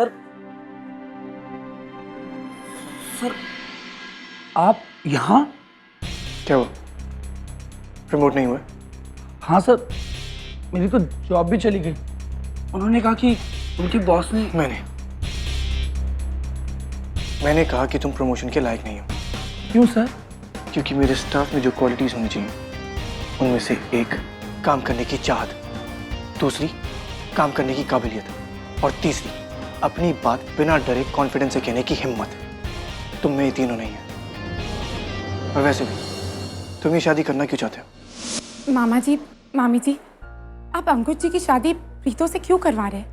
Sir sir आप यहाँ? क्या हुआ? प्रमोट नहीं हुआ? हाँ सर, मेरी तो जॉब भी चली गई। उन्होंने कहा कि उनकी बॉस ने। मैंने कहा कि तुम प्रमोशन के लायक नहीं हो। क्यों सर? क्योंकि मेरे स्टाफ में जो क्वालिटीज होनी चाहिए उनमें से एक काम करने की चाहत, दूसरी काम करने की काबिलियत और तीसरी अपनी बात बिना डरे कॉन्फिडेंस से कहने की हिम्मत। तुम में ये तीनों नहीं है। और वैसे भी तुम ये शादी करना क्यों चाहते हो? मामा जी, मामी जी, आप अंकुश जी की शादी प्रीतो से क्यों करवा रहे हैं?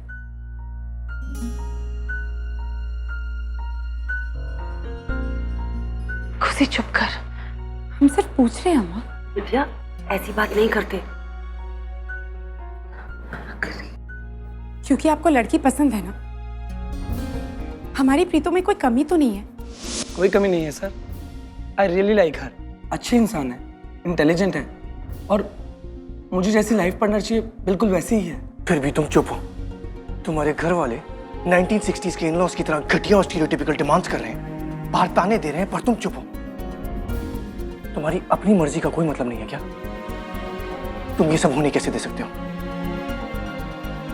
खुशी चुप कर, हम सिर्फ पूछ रहे हैं अम्मा। दिव्या, ऐसी बात नहीं करते। क्योंकि आपको लड़की पसंद है ना। हमारी प्रीतो में कोई कमी तो नहीं है? कोई कमी नहीं है सर। आई रियली लाइक हर। अच्छे इंसान है, इंटेलिजेंट है और मुझे जैसी लाइफ पार्टनर चाहिए बिल्कुल वैसी ही है। फिर भी तुम चुप हो। तुम्हारे घर वाले 1960s के इन-लॉज की तरह घटिया और स्टीरियोटाइपिकल डिमांड्स कर रहे हैं, बाहर ताने दे रहे हैं, पर तुम चुप हो। तुम्हारी अपनी मर्जी का कोई मतलब नहीं है क्या? तुम ये सब होने कैसे दे सकते हो?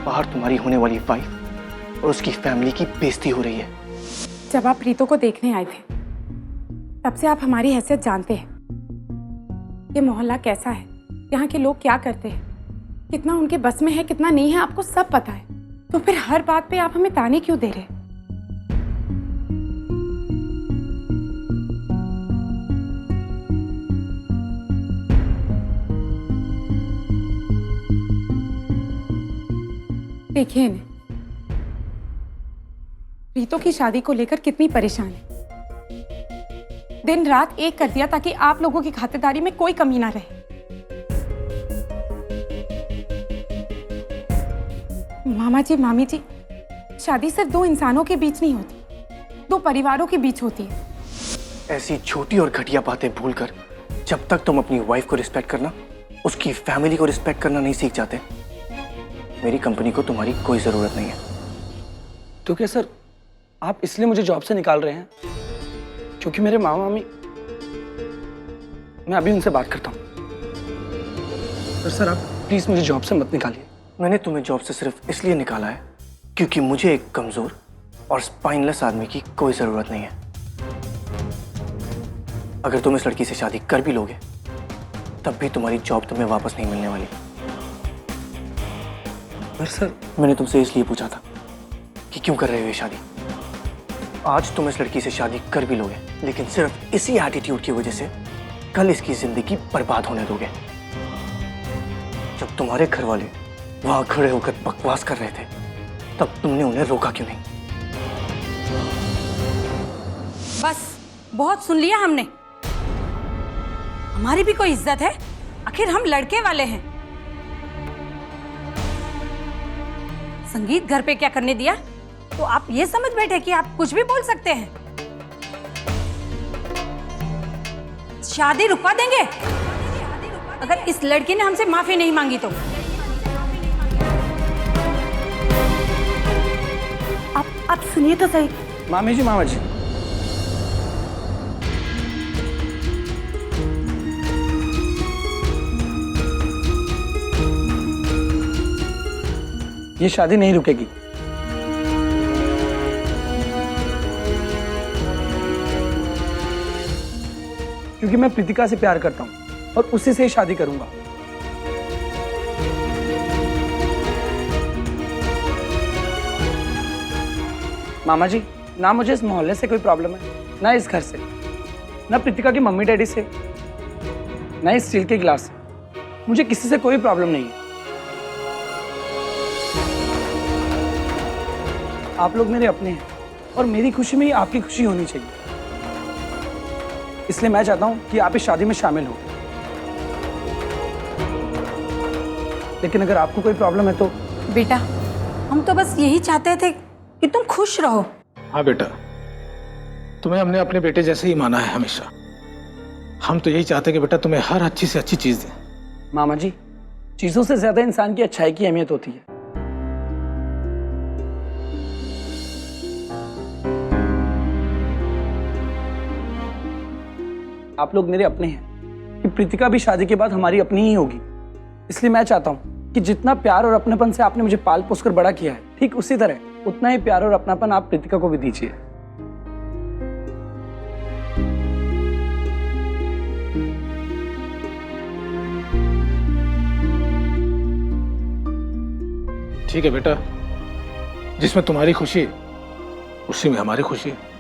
बाहर तुम्हारी होने वाली वाइफ और उसकी फैमिली की बेइज्जती हो रही है। जब आप प्रीतो को देखने आए थे तब से आप हमारी हैसियत जानते हैं। ये मोहल्ला कैसा है, यहाँ के लोग क्या करते हैं, कितना उनके बस में है, कितना नहीं है, आपको सब पता है। तो फिर हर बात पे आप हमें ताने क्यों दे रहे हैं? देखिए इन्हें, प्रीतो की शादी को लेकर कितनी परेशान है। दिन रात एक कर दिया ताकि आप लोगों की खातिरदारी में कोई कमी ना रहे। मामा जी, मामी जी, शादी सिर्फ दो इंसानों के बीच नहीं होती, दो परिवारों के बीच होती है। ऐसी छोटी और घटिया बातें भूलकर जब तक तुम अपनी वाइफ को रिस्पेक्ट करना, उसकी फैमिली को रिस्पेक्ट करना नहीं सीख जाते, मेरी कंपनी को तुम्हारी कोई जरूरत नहीं है। तो क्या सर आप इसलिए मुझे जॉब से निकाल रहे हैं क्योंकि मेरे मामा मामी? मैं अभी उनसे बात करता हूँ। पर सर आप प्लीज मुझे जॉब से मत निकालिए। मैंने तुम्हें जॉब से सिर्फ इसलिए निकाला है क्योंकि मुझे एक कमजोर और स्पाइनलेस आदमी की कोई जरूरत नहीं है। अगर तुम इस लड़की से शादी कर भी लोगे तब भी तुम्हारी जॉब तुम्हें वापस नहीं मिलने वाली। पर सर मैंने तुमसे इसलिए पूछा था कि क्यों कर रहे हो ये शादी। आज तुम इस लड़की से शादी कर भी लोगे लेकिन सिर्फ इसी एटीट्यूड की वजह से कल इसकी जिंदगी बर्बाद होने दोगे। जब तुम्हारे घर वाले वहां खड़े होकर बकवास कर रहे थे तब तुमने उन्हें रोका क्यों नहीं? बस बहुत सुन लिया हमने। हमारी भी कोई इज्जत है, आखिर हम लड़के वाले हैं। संगीत घर पे क्या करने दिया तो आप ये समझ बैठे कि आप कुछ भी बोल सकते हैं? शादी रुकवा देंगे अगर इस लड़की ने हमसे माफी नहीं मांगी तो। आप सुनिए तो सही। मामी जी, मामा जी, ये शादी नहीं रुकेगी। क्योंकि मैं प्रीतिका से प्यार करता हूं और उसी से ही शादी करूंगा। मामा जी, ना मुझे इस मोहल्ले से कोई प्रॉब्लम है, ना इस घर से, ना प्रीतिका की मम्मी डैडी से, ना इस स्टील के गिलास से। मुझे किसी से कोई प्रॉब्लम नहीं है। आप लोग मेरे अपने हैं और मेरी खुशी में ही आपकी खुशी होनी चाहिए। इसलिए मैं चाहता हूं कि आप इस शादी में शामिल हो। लेकिन अगर आपको कोई प्रॉब्लम है तो। बेटा, हम तो बस यही चाहते थे कि तुम खुश रहो। हाँ बेटा, तुम्हें हमने अपने बेटे जैसे ही माना है हमेशा। हम तो यही चाहते हैं कि बेटा तुम्हें हर अच्छी से अच्छी चीज दें। मामा जी, चीजों से ज्यादा इंसान की अच्छाई की अहमियत होती है। आप लोग मेरे अपने हैं कि प्रीतिका भी शादी के बाद हमारी अपनी ही होगी। इसलिए मैं चाहता हूँ कि जितना प्यार और अपनेपन से आपने मुझे पाल पोस कर बड़ा किया है, ठीक उसी तरह उतना ही प्यार और अपनापन आप प्रीतिका को भी दीजिए। ठीक है बेटा, जिसमें तुम्हारी खुशी है उसी में हमारी खुशी है।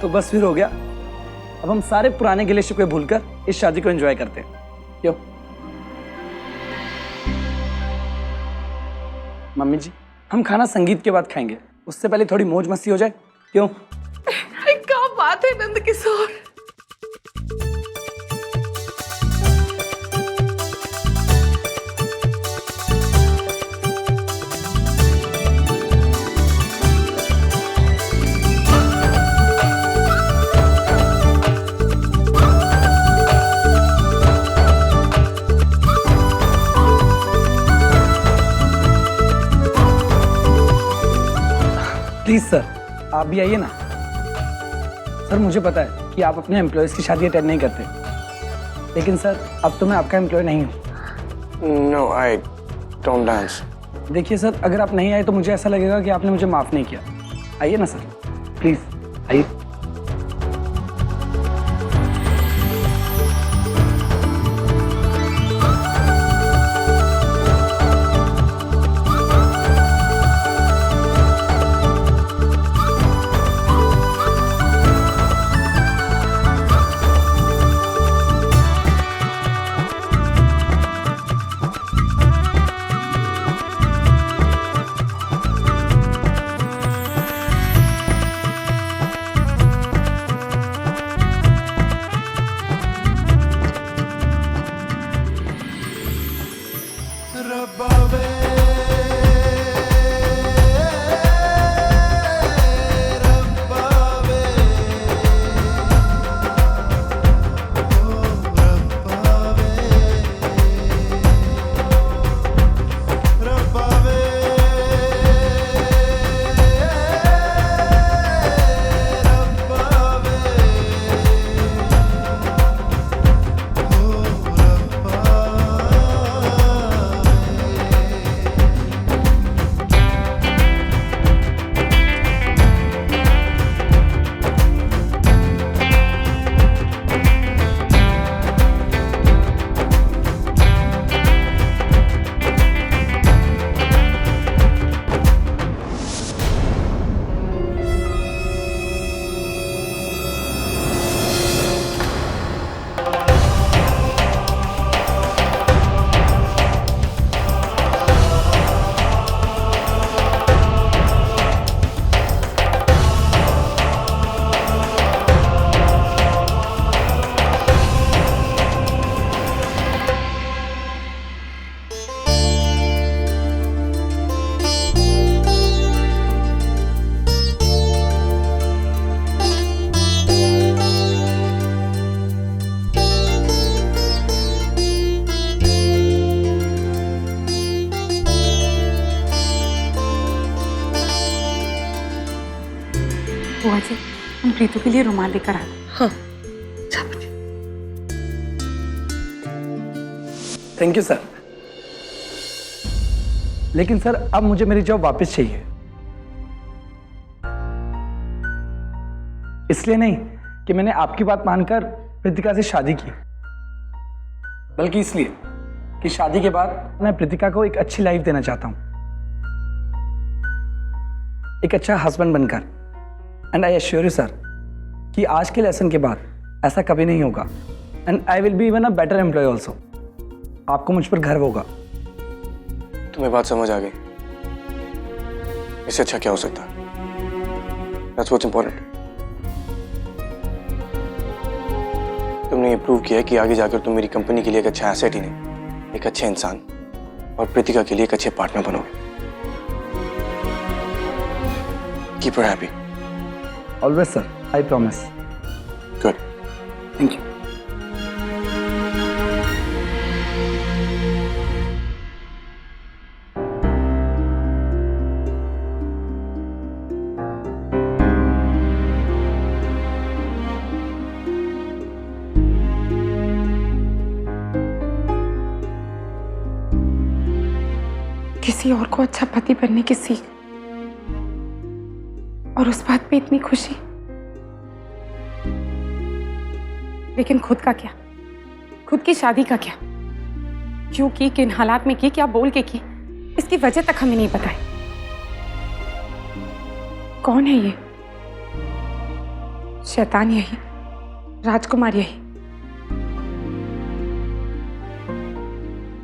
तो बस फिर हो गया। अब हम सारे पुराने गिले शिकवे भूलकर इस शादी को एंजॉय करते हैं, क्यों? मम्मी जी, हम खाना संगीत के बाद खाएंगे, उससे पहले थोड़ी मौज मस्ती हो जाए, क्यों? क्या बात है नंद किशोर। प्लीज सर, आप भी आइए ना। सर मुझे पता है कि आप अपने एम्प्लॉयज की शादी अटेंड नहीं करते, लेकिन सर अब तो मैं आपका एम्प्लॉय नहीं हूँ। No, I don't dance. देखिए सर, अगर आप नहीं आए तो मुझे ऐसा लगेगा कि आपने मुझे माफ नहीं किया। आइए ना सर, प्लीज आइए। बुआ जी, हम प्रीतु के लिए रुमाल लेकर आते। हाँ। Thank you sir. लेकिन सर अब मुझे मेरी जॉब वापस चाहिए। इसलिए नहीं कि मैंने आपकी बात मानकर प्रीतिका से शादी की, बल्कि इसलिए कि शादी के बाद मैं प्रीतिका को एक अच्छी लाइफ देना चाहता हूं, एक अच्छा हस्बैंड बनकर। And I assure you sir कि आज के लेसन के बाद ऐसा कभी नहीं होगा। And I will be even a better employee also. आपको मुझ पर गर्व होगा। तुम्हें बात समझ आ गई? इससे अच्छा क्या हो सकता? That's what's important. तुमने ये प्रूव किया है कि आगे जाकर तुम मेरी कंपनी के लिए एक अच्छा एसेट ही नहीं, एक अच्छे इंसान और प्रीतिका के लिए एक अच्छे पार्टनर बनोगे। Keep her happy. Always sir, I promise. Good. Thank you. किसी और को अच्छा पति बनने की सीख, और उस बात पे इतनी खुशी। लेकिन खुद का क्या, खुद की शादी का क्या, क्यों की, किन हालात में की, क्या बोल के की, इसकी वजह तक हमें नहीं पता है। कौन है ये? शैतान यही, राजकुमार यही।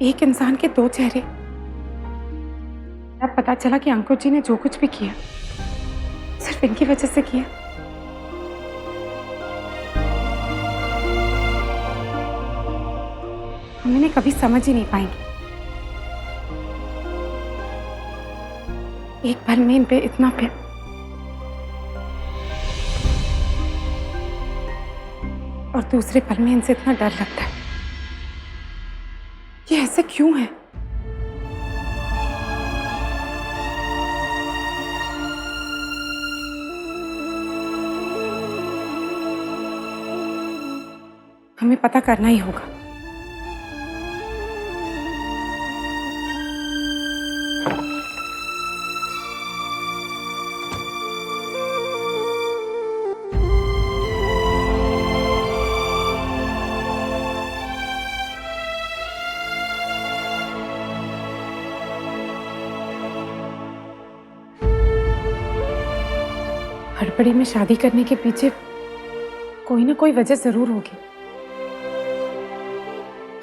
एक इंसान के दो चेहरे। अब पता चला कि अंकुर जी ने जो कुछ भी किया सिर्फ इनकी वजह से किया। हम इन्हें कभी समझ ही नहीं पाएंगे। एक पल में इन पे इतना प्यार, और दूसरे पल में इनसे इतना डर लगता है। ये ऐसे क्यों है? हमें पता करना ही होगा। हड़बड़ी में शादी करने के पीछे कोई ना कोई वजह जरूर होगी।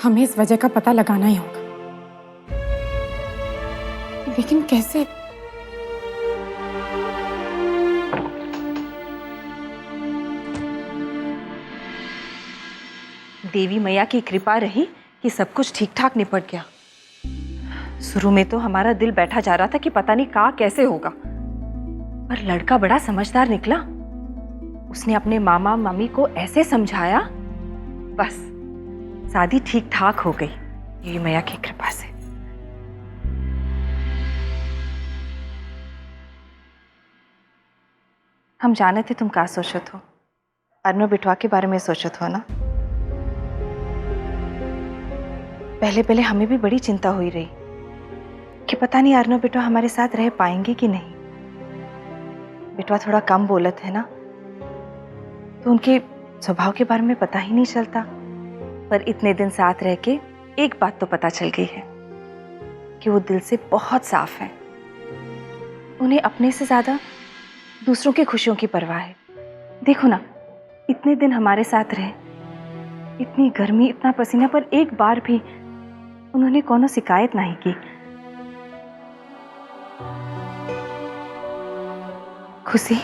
हमें इस वजह का पता लगाना ही होगा, लेकिन कैसे? देवी मैया की कृपा रही कि सब कुछ ठीक ठाक निपट गया। शुरू में तो हमारा दिल बैठा जा रहा था कि पता नहीं कहाँ कैसे होगा, पर लड़का बड़ा समझदार निकला। उसने अपने मामा मम्मी को ऐसे समझाया, बस शादी ठीक ठाक हो गई देवी मैया की कृपा से। हम जाने थे तुम क्या सोचत हो, अर्नो बिटवा के बारे में सोचत हो ना। पहले पहले हमें भी बड़ी चिंता हुई रही कि पता नहीं अर्नो बिटवा हमारे साथ रह पाएंगे कि नहीं। बिटवा थोड़ा कम बोलत है ना, तो उनके स्वभाव के बारे में पता ही नहीं चलता। पर इतने दिन साथ रह के एक बात तो पता चल गई है कि वो दिल से बहुत साफ है। उन्हें अपने से ज्यादा दूसरों की खुशियों की परवाह है। देखो ना, इतने दिन हमारे साथ रहे, इतनी गर्मी, इतना पसीना, पर एक बार भी उन्होंने कोनो शिकायत नहीं की। खुशी,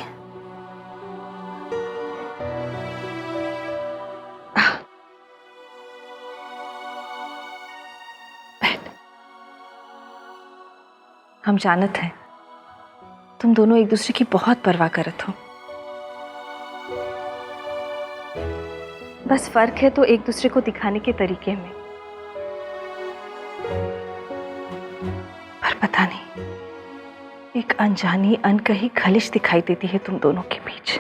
हम जानत हैं तुम दोनों एक दूसरे की बहुत परवाह करत हो। बस फर्क है तो एक दूसरे को दिखाने के तरीके में। पर पता नहीं, एक अनजानी अनकही खलिश दिखाई देती है तुम दोनों के बीच।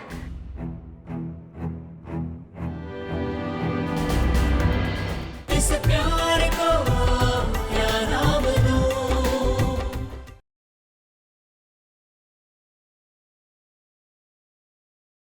इस प्यार